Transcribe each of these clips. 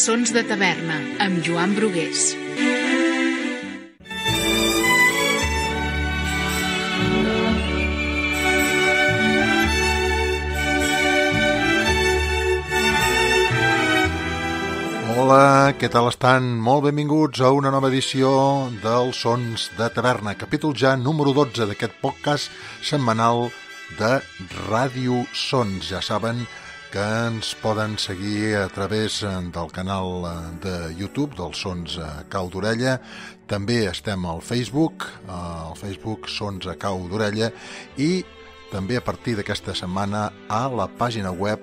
Sons de taverna, amb Joan Brugués. Hola, què tal estan? Molt benvinguts a una nova edició dels Sons de Taverna, capítol ja número 12 d'aquest podcast setmanal de Ràdio Sons. Ja saben que ens poden seguir a través del canal de YouTube dels Sons a Cau d'Orella. També estem al Facebook Sons a Cau d'Orella, i també a partir d'aquesta setmana a la pàgina web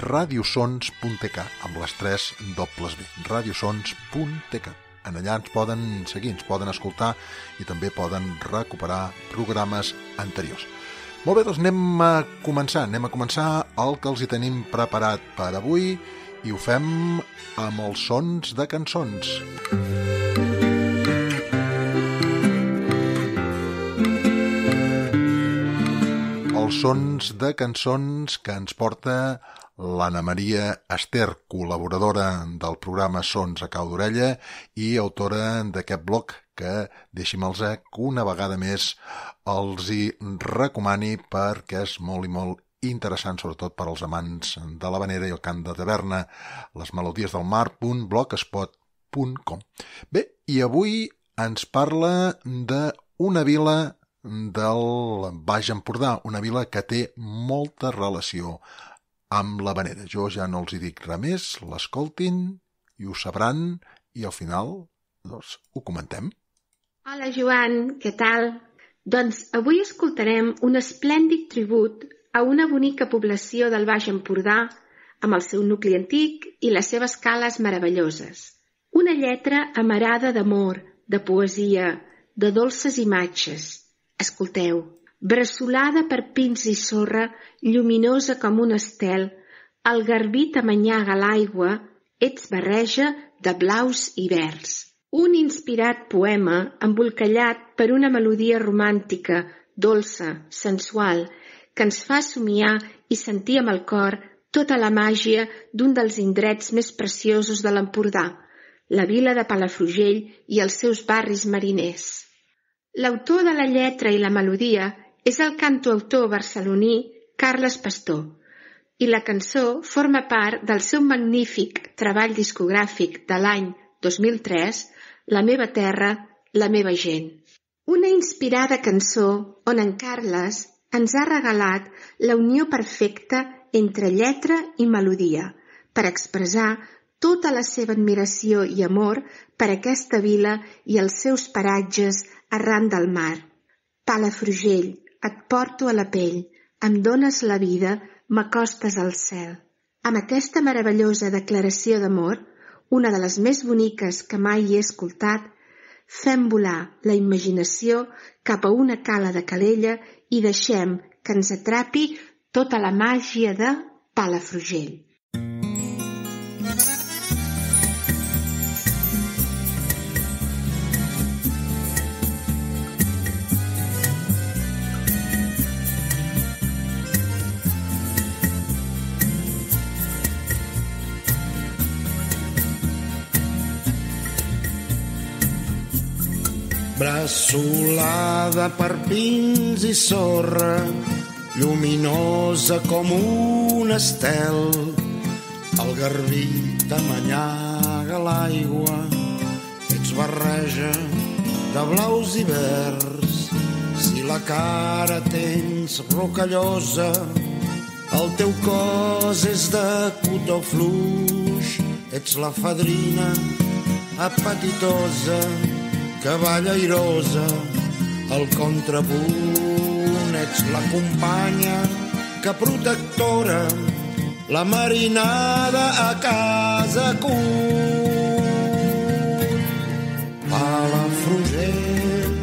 radiosons.tk amb les 3 dobles B, radiosons.tk. En allà ens poden seguir, ens poden escoltar i també poden recuperar programes anteriors. Molt bé, doncs anem a començar el que els hi tenim preparat per avui, i ho fem amb els sons de cançons. Els sons de cançons que ens porta l'Anna Maria Ester, col·laboradora del programa Sons a Cau d'Orella i autora d'aquest blog que, deixi'm-los que una vegada més els hi recomani, perquè és molt i molt interessant, sobretot per als amants de l'havanera i el cant de taverna, lesmelodiesdelmar.blogspot.com. Bé, i avui ens parla d'una vila del Baix Empordà, una vila que té molta relació amb l'havanera. Jo ja no els hi dic res més, l'escoltin i ho sabran, i al final doncs, ho comentem. Hola Joan, què tal? Doncs avui escoltarem un esplèndid tribut a una bonica població del Baix Empordà amb el seu nucli antic i les seves cales meravelloses. Una lletra amarada d'amor, de poesia, de dolces imatges. Escolteu, bressolada per pins i sorra, lluminosa com un estel, el garbí t'amanyaga l'aigua, ets barreja de blaus i verds. Un inspirat poema embolcallat per una melodia romàntica, dolça, sensual, que ens fa somiar i sentir amb el cor tota la màgia d'un dels indrets més preciosos de l'Empordà, la vila de Palafrugell i els seus barris mariners. L'autor de la lletra i la melodia és el cantautor barceloní Carles Pastor, i la cançó forma part del seu magnífic treball discogràfic de l'any 2003, La meva terra, la meva gent. Una inspirada cançó on en Carles ens ha regalat la unió perfecta entre lletra i melodia per expressar tota la seva admiració i amor per aquesta vila i els seus paratges arran del mar. Palafrugell, et porto a la pell, em dones la vida, m'acostes al cel. Amb aquesta meravellosa declaració d'amor, una de les més boniques que mai he escoltat, fem volar la imaginació cap a una cala de Calella i deixem que ens atrapi tota la màgia de Palafrugell. Bressolada per pins i sorra, lluminosa com un estel, el garbí t'amanyaga l'aigua, ets barreja de blaus i verds. Si la cara tens rocallosa, el teu cos és de cotó fluix, ets la fadrina apetitosa que balla airosa al contrapunt, ets la companya que protectora la marinada a casa cull. Palafrugell,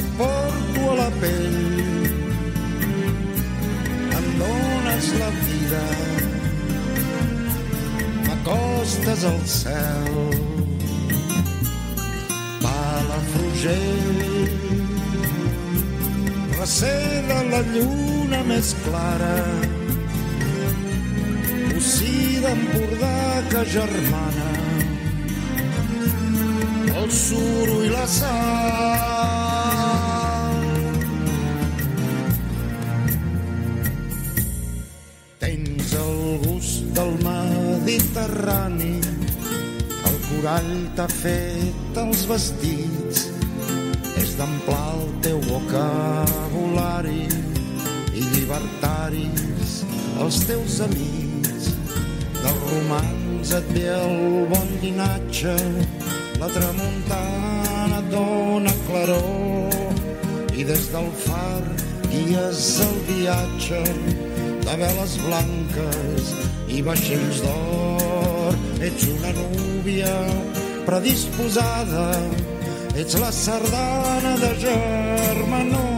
et porto a la pell, em dones la vida, m'acostes al cel. Palafrugell, recer de la lluna més clara, bocí d'Empordà que germana el suro i la sal. Tens el gust del Mediterrani, el corall t'ha fet els vestits, és d'ampllar el teu vocabulari i llibertaris els teus amics. Dels romans et ve el bon llinatge, la tramuntana et dona claror i des del far guies el viatge de veles blanques i vaixells d'or. Ets una núvia predisposada, ets la sardana de Germanor.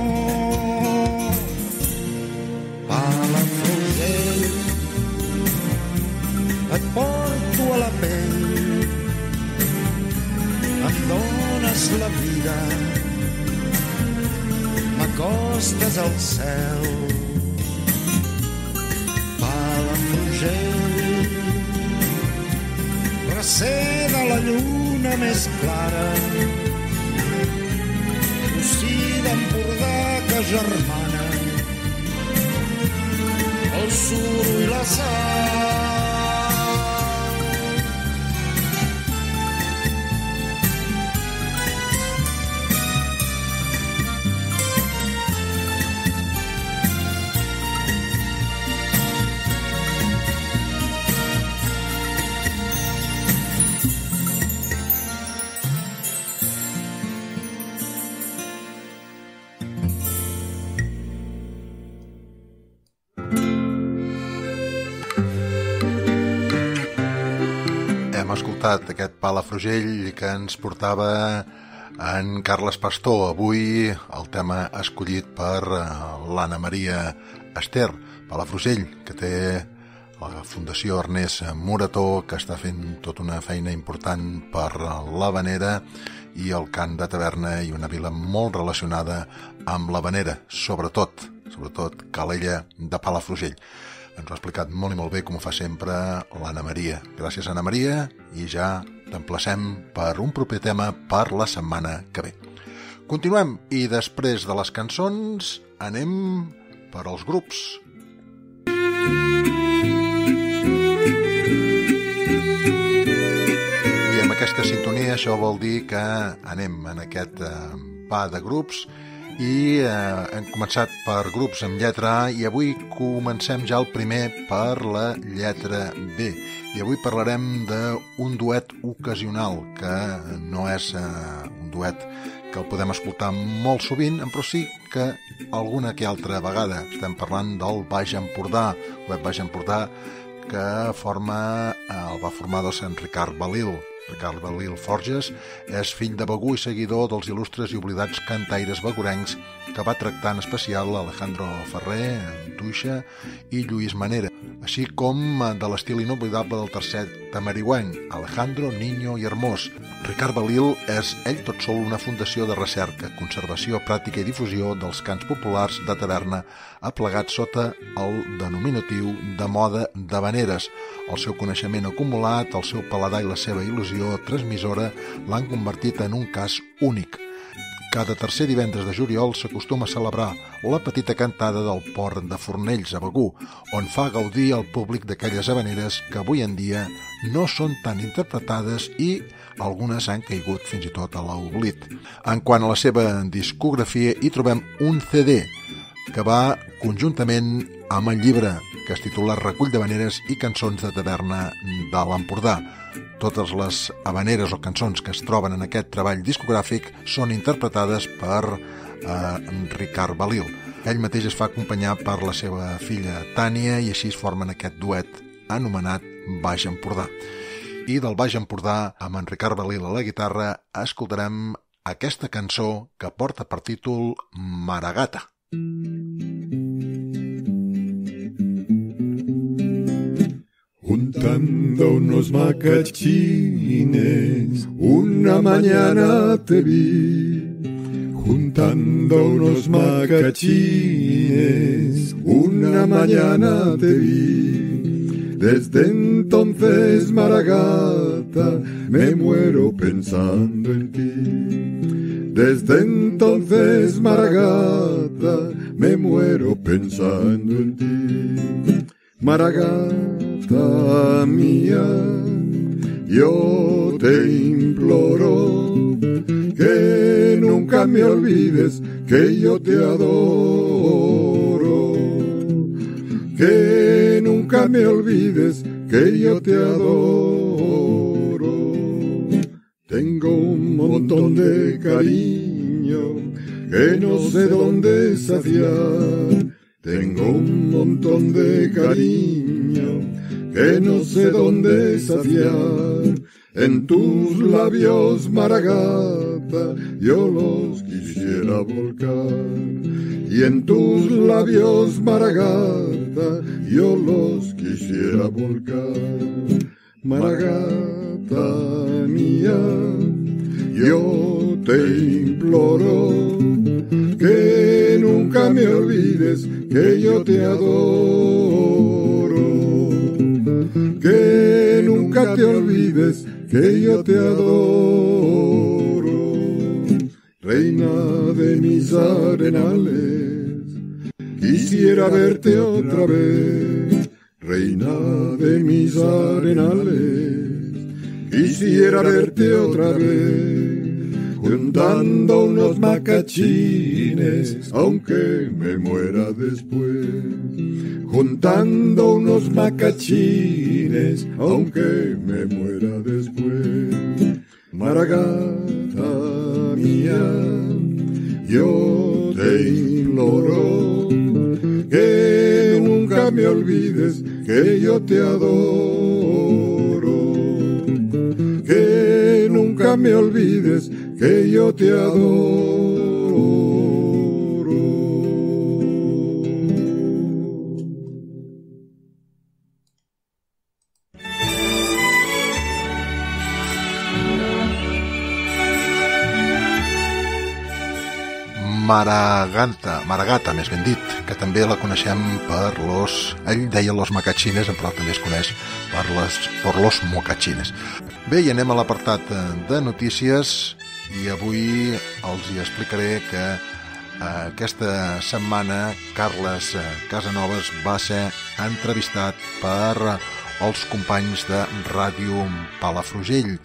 Palafrugell, et porto a la pell, em dones la vida, m'acostes al cel. Palafrugell, recer de la lluna més clara, bocí d'Empordà que germana el suro i la sal. Aquest Palafrugell que ens portava en Carles Pastor. Avui el tema escollit per l'Anna Maria Ester. Palafrugell, que té la Fundació Ernest Morató, que està fent tota una feina important per l'havanera i el cant de taverna, i una vila molt relacionada amb l'havanera, sobretot Calella de Palafrugell. Ens ho ha explicat molt i molt bé, com ho fa sempre, l'Anna Maria. Gràcies, Anna Maria, i ja t'emplacem per un proper tema per la setmana que ve. Continuem, i després de les cançons anem per als grups. I amb aquesta sintonia això vol dir que anem en aquest pa de grups, i hem començat per grups amb lletra A, i avui comencem ja el primer per la lletra B. I avui parlarem d'un duet ocasional, que no és un duet que el podem escoltar molt sovint, però sí que alguna que altra vegada. Estem parlant del Baix Empordà, el duet Baix Empordà, que el va formar Sant Ricard Balil. Ricard Balil Forges és fill de Begur i seguidor dels il·lustres i oblidats cantaires begurencs, que va tractar en especial Alejandro Ferrer, Tuixa i Lluís Manera, així com de l'estil inoblidable del tercer tamariuenc, Alejandro, Niño i Hermós. Ricard Balil és ell tot sol una fundació de recerca, conservació, pràctica i difusió dels cants populars de taverna, aplegat sota el denominatiu de moda d'havaneres. El seu coneixement acumulat, el seu paladar i la seva il·lusió transmissora l'han convertit en un cas únic. Cada tercer divendres de juliol s'acostuma a celebrar la petita cantada del Port de Fornells a Begur, on fa gaudir el públic d'aquelles havaneres que avui en dia no són tan interpretades i algunes han caigut fins i tot a l'oblit. En quant a la seva discografia, hi trobem un CD que va conjuntament amb el llibre que es titula Recull d'havaneres i cançons de taverna de l'Empordà. Totes les havaneres o cançons que es troben en aquest treball discogràfic són interpretades per Ricard Balil. Ell mateix es fa acompanyar per la seva filla Tània, i així es formen aquest duet anomenat Baix Empordà. I del Baix Empordà, amb en Ricard Balil a la guitarra, escoltarem aquesta cançó que porta per títol Maragata. Juntando unos macachines, una mañana te vi. Juntando unos macachines, una mañana te vi. Desde entonces, Maragata, me muero pensando en ti. Desde entonces, Maragata, me muero pensando en ti. Maragata mía, yo te imploro que nunca me olvides que yo te adoro. Que nunca me olvides que yo te adoro. Tengo un montón de cariño que no sé dónde saciar. Tengo un montón de cariño que no sé dónde saciar. En tus labios, Maragata, yo los quisiera volcar. Y en tus labios, Maragata, yo los quisiera volcar. Maragata mía, yo te imploro que nunca me olvides que yo te adoro. Que nunca te olvides que yo te adoro. Reina de mis arenales, quisiera verte otra vez. Reina de mis arenales, quisiera verte otra vez. Juntando unos macachines, aunque me muera después. Juntando unos macachines, aunque me muera después. Maragata mía, yo te imploro que nunca me olvides que yo te adoro. Que nunca me olvides que yo te adoro. Maragata, més ben dit, que també la coneixem per ell deia los macachines, però també es coneix per los mocachines. Bé, i anem a l'apartat de notícies, i avui els hi explicaré que aquesta setmana Carles Casanovas va ser entrevistat per els companys de Ràdio Palafrugell.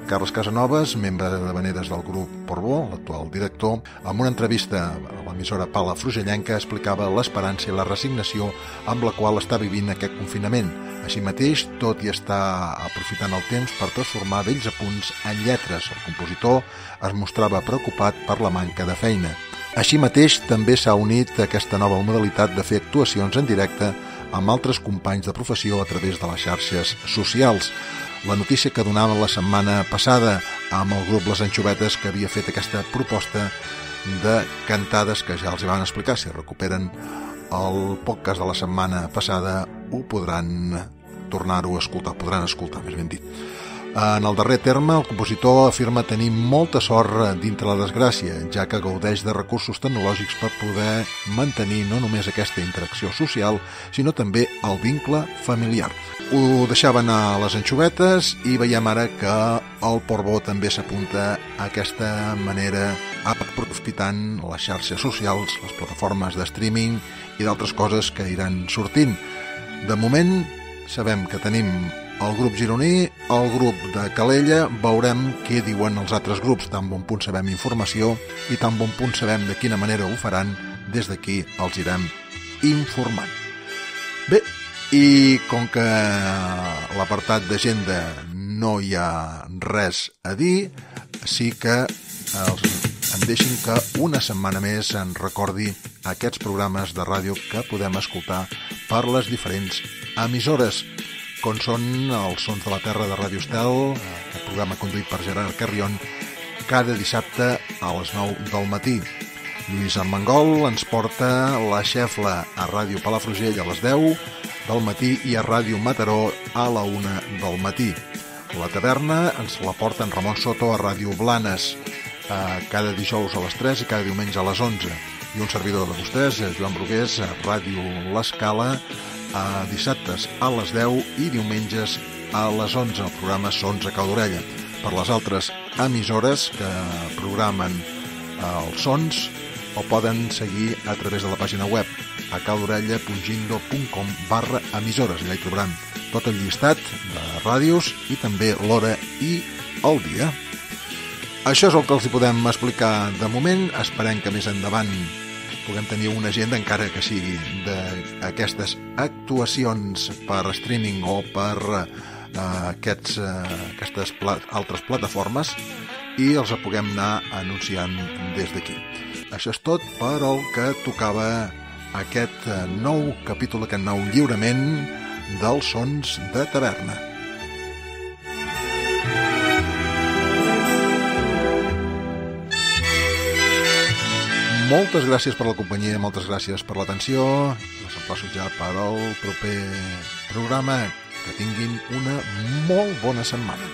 Carles Casanovas, membre de Veneres del grup Portbó, l'actual director, amb una entrevista a l'emissora palafrugellenca explicava l'esperança i la resignació amb la qual està vivint aquest confinament. Així mateix, tot i estar aprofitant el temps per transformar vells apunts en lletres, el compositor es mostrava preocupat per la manca de feina. Així mateix, també s'ha unit a aquesta nova modalitat de fer actuacions en directe amb altres companys de professió a través de les xarxes socials. La notícia que donava la setmana passada amb el grup Les Anxovetes, que havia fet aquesta proposta de cantades que ja els van explicar. Si recuperen el podcast de la setmana passada ho podran tornar-ho a escoltar, podran escoltar, més ben dit. En el darrer terme, el compositor afirma tenir molta sort dintre la desgràcia, ja que gaudeix de recursos tecnològics per poder mantenir no només aquesta interacció social, sinó també el vincle familiar. Ho deixaven a Les Anxovetes i veiem ara que el Portbó també s'apunta a aquesta manera, aprofitant les xarxes socials, les plataformes de streaming i d'altres coses que iran sortint. De moment sabem que tenim el grup gironí, el grup de Calella, veurem què diuen els altres grups. Tan bon punt sabem informació i tan bon punt sabem de quina manera ho faran, des d'aquí els irem informant. Bé, i com que l'apartat d'agenda no hi ha res a dir, sí que em deixin que una setmana més en recordi aquests programes de ràdio que podem escoltar per les diferents emissores, com són els Sons de la Terra de Ràdio Estel, aquest programa conduït per Gerard Carrion, cada dissabte a les 9 del matí. Lluís Armengol ens porta La Xefla a Ràdio Palafrugell a les 10 del matí i a Ràdio Mataró a la 1 del matí. La taverna ens la porta en Ramon Soto a Ràdio Blanes cada dijous a les 3 i cada diumenge a les 11. I un servidor de vostès, Joan Brugués, a Ràdio L'Escala, dissabtes a les 10 i diumenges a les 11, el programa Sons a Cau d'Orella. Per les altres emissores que programen els sons o poden seguir a través de la pàgina web a caudorella.gindo.com/emissores. Allà hi trobaran tot el llistat de ràdios i també l'hora i el dia. Això és el que els hi podem explicar de moment. Esperem que més endavant puguem tenir una agenda, encara que sigui d'aquestes actuacions per streaming o per aquestes altres plataformes, i els puguem anar anunciant des d'aquí. Això és tot per el que tocava aquest nou capítol, aquest nou lliurament dels Sons de Taverna. Moltes gràcies per la companyia, moltes gràcies per l'atenció. Els emplaço ja per al proper programa. Que tinguin una molt bona setmana.